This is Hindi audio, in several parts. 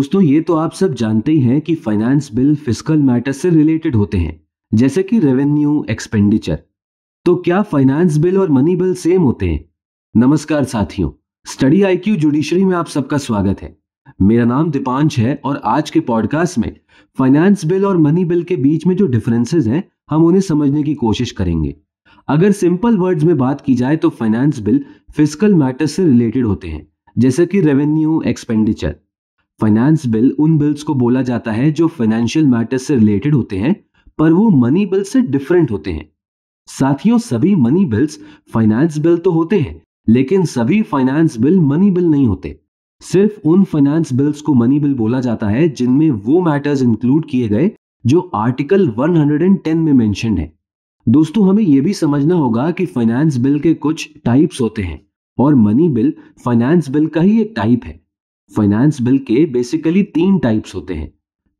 दोस्तों, ये तो आप सब जानते ही हैं कि फाइनेंस बिल फिस्कल मैटर से रिलेटेड होते हैं, जैसे कि रेवेन्यू एक्सपेंडिचर। तो क्या फाइनेंस बिल और मनी बिल सेम होते हैं? नमस्कार साथियों, स्टडी आईक्यू जुडिशरी में आप सबका स्वागत है। मेरा नाम दीपांश है और आज के पॉडकास्ट में फाइनेंस बिल और मनी बिल के बीच में जो डिफरेंसेस हैं, हम उन्हें समझने की कोशिश करेंगे। अगर सिंपल वर्ड्स में बात की जाए तो फाइनेंस बिल फिस्कल मैटर से रिलेटेड होते हैं, जैसे कि रेवेन्यू एक्सपेंडिचर। फाइनेंस बिल उन बिल्स को बोला जाता है जो फाइनेंशियल मैटर्स से रिलेटेड होते हैं, पर वो मनी बिल से डिफरेंट होते हैं। साथियों, सभी मनी बिल्स फाइनेंस बिल तो होते हैं, लेकिन सभी फाइनेंस बिल मनी बिल नहीं होते। सिर्फ उन फाइनेंस बिल्स को मनी बिल बोला जाता है जिनमें वो मैटर्स इंक्लूड किए गए जो आर्टिकल 110 में मेंशन्ड है। दोस्तों, हमें यह भी समझना होगा कि फाइनेंस बिल के कुछ टाइप्स होते हैं और मनी बिल फाइनेंस बिल का ही एक टाइप है। फाइनेंस बिल के बेसिकली 3 टाइप्स होते हैं।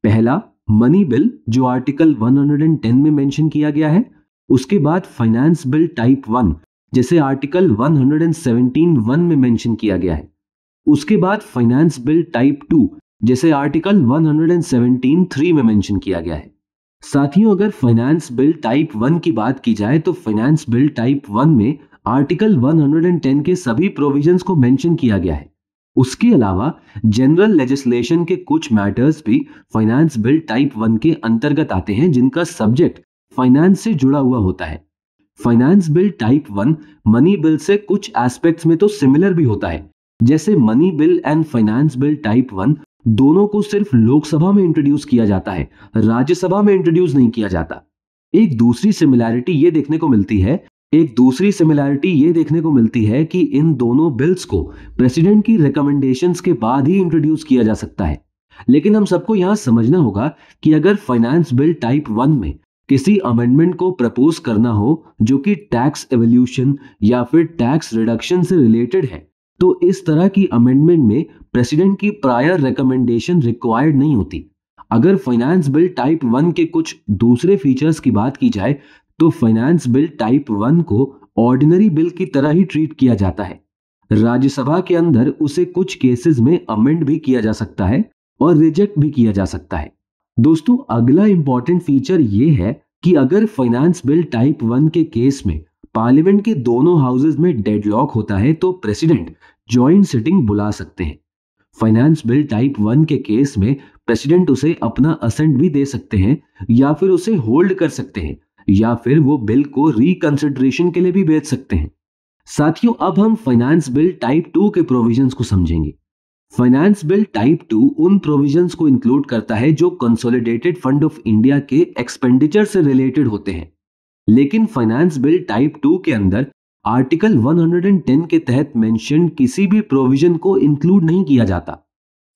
पहला, मनी बिल, जो आर्टिकल 110 में मेंशन किया गया है। उसके बाद फाइनेंस बिल टाइप 1, जैसे आर्टिकल 117(1) में मेंशन किया गया है। उसके बाद फाइनेंस बिल टाइप 2, जैसे आर्टिकल 117(3) में मेंशन किया गया है। साथियों, अगर फाइनेंस बिल टाइप 1 की बात की जाए तो फाइनेंस बिल टाइप 1 में आर्टिकल 110 के सभी प्रोविजंस को मेंशन किया गया है। उसके अलावा जनरल लेजिस्लेशन के कुछ मैटर्स भी फाइनेंस बिल टाइप 1 के अंतर्गत आते हैं, जिनका सब्जेक्ट फाइनेंस से जुड़ा हुआ होता है। Finance bill type 1 money bill से कुछ एस्पेक्ट्स में तो सिमिलर भी होता है, जैसे money bill and finance bill type 1 दोनों को सिर्फ लोकसभा में इंट्रोड्यूस किया जाता है, राज्यसभा में इंट्रोड्यूस नहीं किया जाता। एक दूसरी सिमिलैरिटी ये देखने को मिलती है कि इन दोनों बिल्स को प्रेसिडेंट की रिकमेंडेशंस के बाद ही इंट्रोड्यूस किया जा सकता है। लेकिन हम सबको यहां समझना होगा कि अगर फाइनेंस बिल टाइप 1 में किसी अमेंडमेंट को प्रपोज करना हो जो कि टैक्स एवोल्यूशन या फिर टैक्स रिडक्शन से रिलेटेड है, तो इस तरह की अमेंडमेंट में प्रेसिडेंट की प्रायर रिकमेंडेशन रिक्वायर्ड नहीं होती। अगर फाइनेंस बिल टाइप 1 के कुछ दूसरे फीचर्स की बात की जाए तो फाइनेंस बिल टाइप 1 को ऑर्डिनरी बिल की तरह ही ट्रीट किया जाता है। राज्यसभा के अंदर उसे कुछ केसेस में अमेंड भी किया जा सकता है और रिजेक्ट भी किया जा सकता है। दोस्तों, अगला इंपॉर्टेंट फीचर यह है कि अगर फाइनेंस बिल टाइप 1 के केस में पार्लियामेंट के दोनों हाउसेज में डेडलॉक होता है तो प्रेसिडेंट जॉइंट सिटिंग बुला सकते हैं। फाइनेंस बिल टाइप 1 के केस में प्रेसिडेंट उसे अपना असेंट भी दे सकते हैं, या फिर उसे होल्ड कर सकते हैं, या फिर वो बिल को रिकंसिडरेशन के लिए भी भेज सकते हैं। साथियों, अब हम फाइनेंस बिल टाइप 2 के प्रोविजंस को समझेंगे। फाइनेंस बिल टाइप 2 उन प्रोविजंस को इंक्लूड करता है जो कंसोलिडेटेड फंड ऑफ इंडिया के एक्सपेंडिचर से रिलेटेड होते हैं। लेकिन फाइनेंस बिल टाइप 2 के अंदर आर्टिकल 110 के तहत मेंशन किसी भी प्रोविजन को इंक्लूड नहीं किया जाता।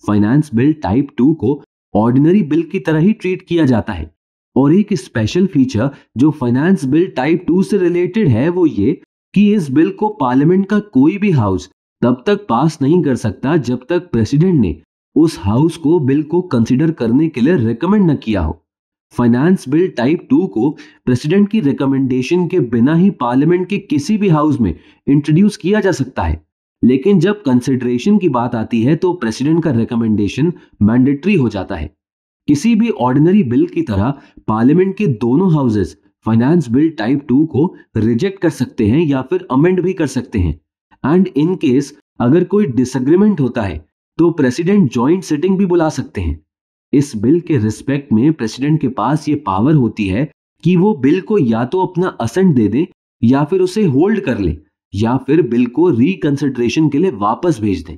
फाइनेंस बिल टाइप 2 को ऑर्डिनरी बिल की तरह ही ट्रीट किया जाता है। और एक स्पेशल फीचर जो फाइनेंस बिल टाइप 2 से रिलेटेड है वो ये कि इस बिल को पार्लियामेंट का कोई भी हाउस तब तक पास नहीं कर सकता जब तक प्रेसिडेंट ने उस हाउस को बिल को कंसीडर करने के लिए रिकमेंड न किया हो। फाइनेंस बिल टाइप 2 को प्रेसिडेंट की रिकमेंडेशन के बिना ही पार्लियामेंट के किसी भी हाउस में इंट्रोड्यूस किया जा सकता है। लेकिन जब कंसिडरेशन की बात आती है तो प्रेसिडेंट का रिकमेंडेशन मैंडेटरी हो जाता है। किसी भी ऑर्डिनरी बिल की तरह पार्लियामेंट के दोनों हाउसेस फाइनेंस बिल टाइप 2 को रिजेक्ट कर सकते हैं या फिर अमेंड भी कर सकते हैं। एंड इन केस अगर कोई डिसएग्रीमेंट होता है तो प्रेसिडेंट जॉइंट सिटिंग भी बुला सकते हैं। इस बिल के रिस्पेक्ट में प्रेसिडेंट के पास ये पावर होती है कि वो बिल को या तो अपना असेंट दे दे, या फिर उसे होल्ड कर ले, या फिर बिल को रिकंसिडरेशन के लिए वापस भेज दें।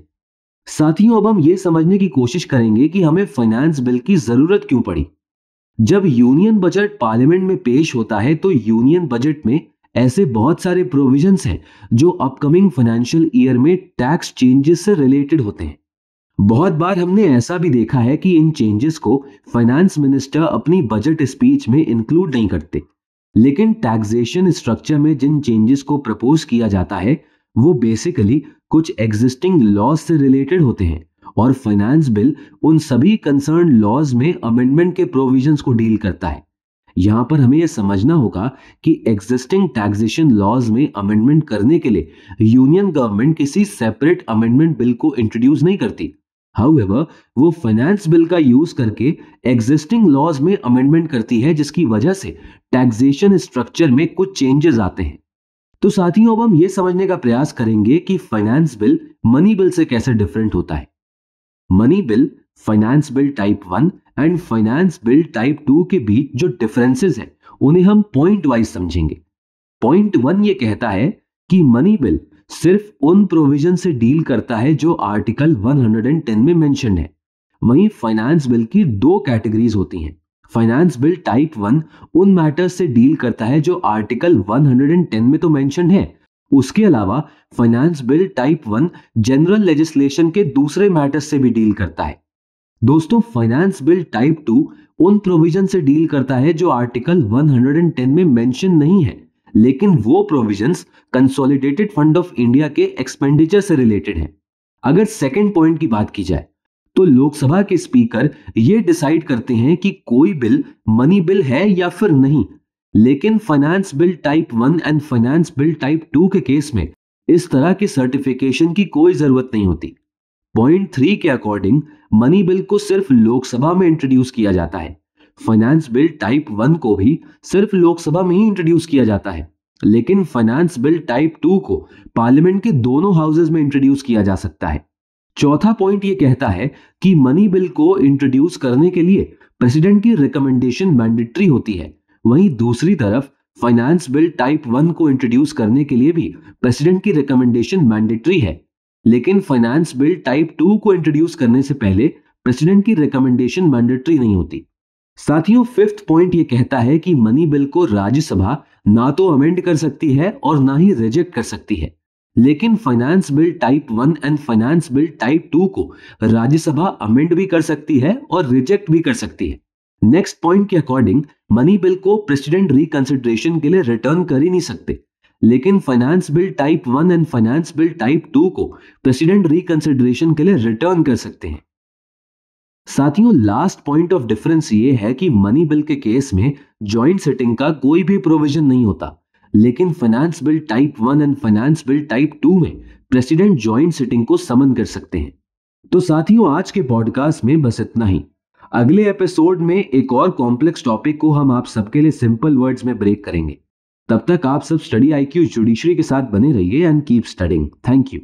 साथियों, अब हम ये समझने की कोशिश करेंगे कि हमें फाइनेंस बिल की जरूरत क्यों पड़ी। जब यूनियन बजट पार्लियामेंट में पेश होता है तो यूनियन बजट में ऐसे बहुत सारे प्रोविजंस हैं जो अपकमिंग फाइनेंशियल ईयर में टैक्स चेंजेस से रिलेटेड होते हैं। बहुत बार हमने ऐसा भी देखा है कि इन चेंजेस को फाइनेंस मिनिस्टर अपनी बजट स्पीच में इंक्लूड नहीं करते, लेकिन टैक्सेशन स्ट्रक्चर में जिन चेंजेस को प्रपोज किया जाता है वो बेसिकली कुछ एग्जिस्टिंग लॉज से रिलेटेड होते हैं, और फाइनेंस बिल उन सभी कंसर्न लॉज में अमेंडमेंट के प्रोविजंस को डील करता है। यहां पर हमें यह समझना होगा कि एग्जिस्टिंग टैक्सेशन लॉज में अमेंडमेंट करने के लिए यूनियन गवर्नमेंट किसी सेपरेट अमेंडमेंट बिल को इंट्रोड्यूस नहीं करती। हाउएवर वो फाइनेंस बिल का यूज करके एग्जिस्टिंग लॉज में अमेंडमेंट करती है, जिसकी वजह से टैक्सेशन स्ट्रक्चर में कुछ चेंजेस आते हैं। तो साथियों, अब हम ये समझने का प्रयास करेंगे कि फाइनेंस बिल मनी बिल से कैसे डिफरेंट होता है। Money bill, finance bill type 1 and finance bill type 2 के बीच जो डिफरेंसेस हैं उन्हें हम पॉइंट वाइज समझेंगे। पॉइंट 1 ये कहता है कि मनी बिल सिर्फ उन प्रोविजन से डील करता है जो आर्टिकल 110 में मेंशन है। वहीं फाइनेंस बिल की दो कैटेगरीज होती हैं। फाइनेंस बिल टाइप 1 उन मैटर्स से डील करता है जो आर्टिकल 110 में तो मेंशन है, उसके अलावा finance bill type 1 general legislation के दूसरे मैटर्स से भी डील करता है। दोस्तों, फाइनेंस बिल टाइप 2 उन प्रोविजन से डील करता है जो आर्टिकल 110 में मेंशन नहीं है, लेकिन वो provisions consolidated fund of India के एक्सपेंडिचर से रिलेटेड हैं। अगर सेकंड पॉइंट की बात की जाए तो लोकसभा के स्पीकर ये डिसाइड करते हैं कि कोई बिल मनी बिल है या फिर नहीं, लेकिन finance bill type 1 and finance bill type 2 के केस में इस तरह की सर्टिफिकेशन की कोई जरूरत नहीं होती। पॉइंट 3 के अकॉर्डिंग मनी बिल को सिर्फ लोकसभा में इंट्रोड्यूस किया जाता है। फाइनेंस बिल टाइप 1 को भी सिर्फ लोकसभा में ही इंट्रोड्यूस किया जाता है, लेकिन फाइनेंस बिल टाइप 2 को पार्लियामेंट के दोनों हाउसेज में इंट्रोड्यूस किया जा सकता है। चौथा पॉइंट ये कहता है कि मनी बिल को इंट्रोड्यूस करने के लिए प्रेसिडेंट की रिकमेंडेशन मैंडेटरी होती है। वहीं दूसरी तरफ फाइनेंस बिल टाइप 1 को इंट्रोड्यूस करने के लिए भी प्रेसिडेंट की रिकमेंडेशन मैंडेटरी है, लेकिन फाइनेंस बिल टाइप 2 को इंट्रोड्यूस करने से पहले प्रेसिडेंट की रिकमेंडेशन मैंडेटरी नहीं होती। साथियों, फिफ्थ पॉइंट ये कहता है कि मनी बिल को राज्यसभा ना तो अमेंड कर सकती है और ना ही रिजेक्ट कर सकती है, लेकिन finance bill type 1 and finance bill type 2 को राज्यसभा अमेंड भी कर सकती है और रिजेक्ट भी कर सकती है। नेक्स्ट पॉइंट के अकॉर्डिंग मनी बिल को प्रेसिडेंट रिकंसिडरेशन के लिए रिटर्न कर ही नहीं सकते, लेकिन finance bill type 1 and finance bill type 2 को प्रेसिडेंट रिकंसिडरेशन के लिए रिटर्न कर सकते हैं। साथियों, लास्ट पॉइंट ऑफ डिफरेंस ये है कि मनी बिल के केस में जॉइंट सिटिंग का कोई भी प्रोविजन नहीं होता, लेकिन finance bill type 1 and finance bill type 2 में प्रेसिडेंट जॉइंट सिटिंग को समन कर सकते हैं। तो साथियों, आज के पॉडकास्ट में बस इतना ही। अगले एपिसोड में एक और कॉम्प्लेक्स टॉपिक को हम आप सबके लिए सिंपल वर्ड्स में ब्रेक करेंगे। तब तक आप सब स्टडी IQ जुडिशरी के साथ बने रहिए and keep studying. Thank you.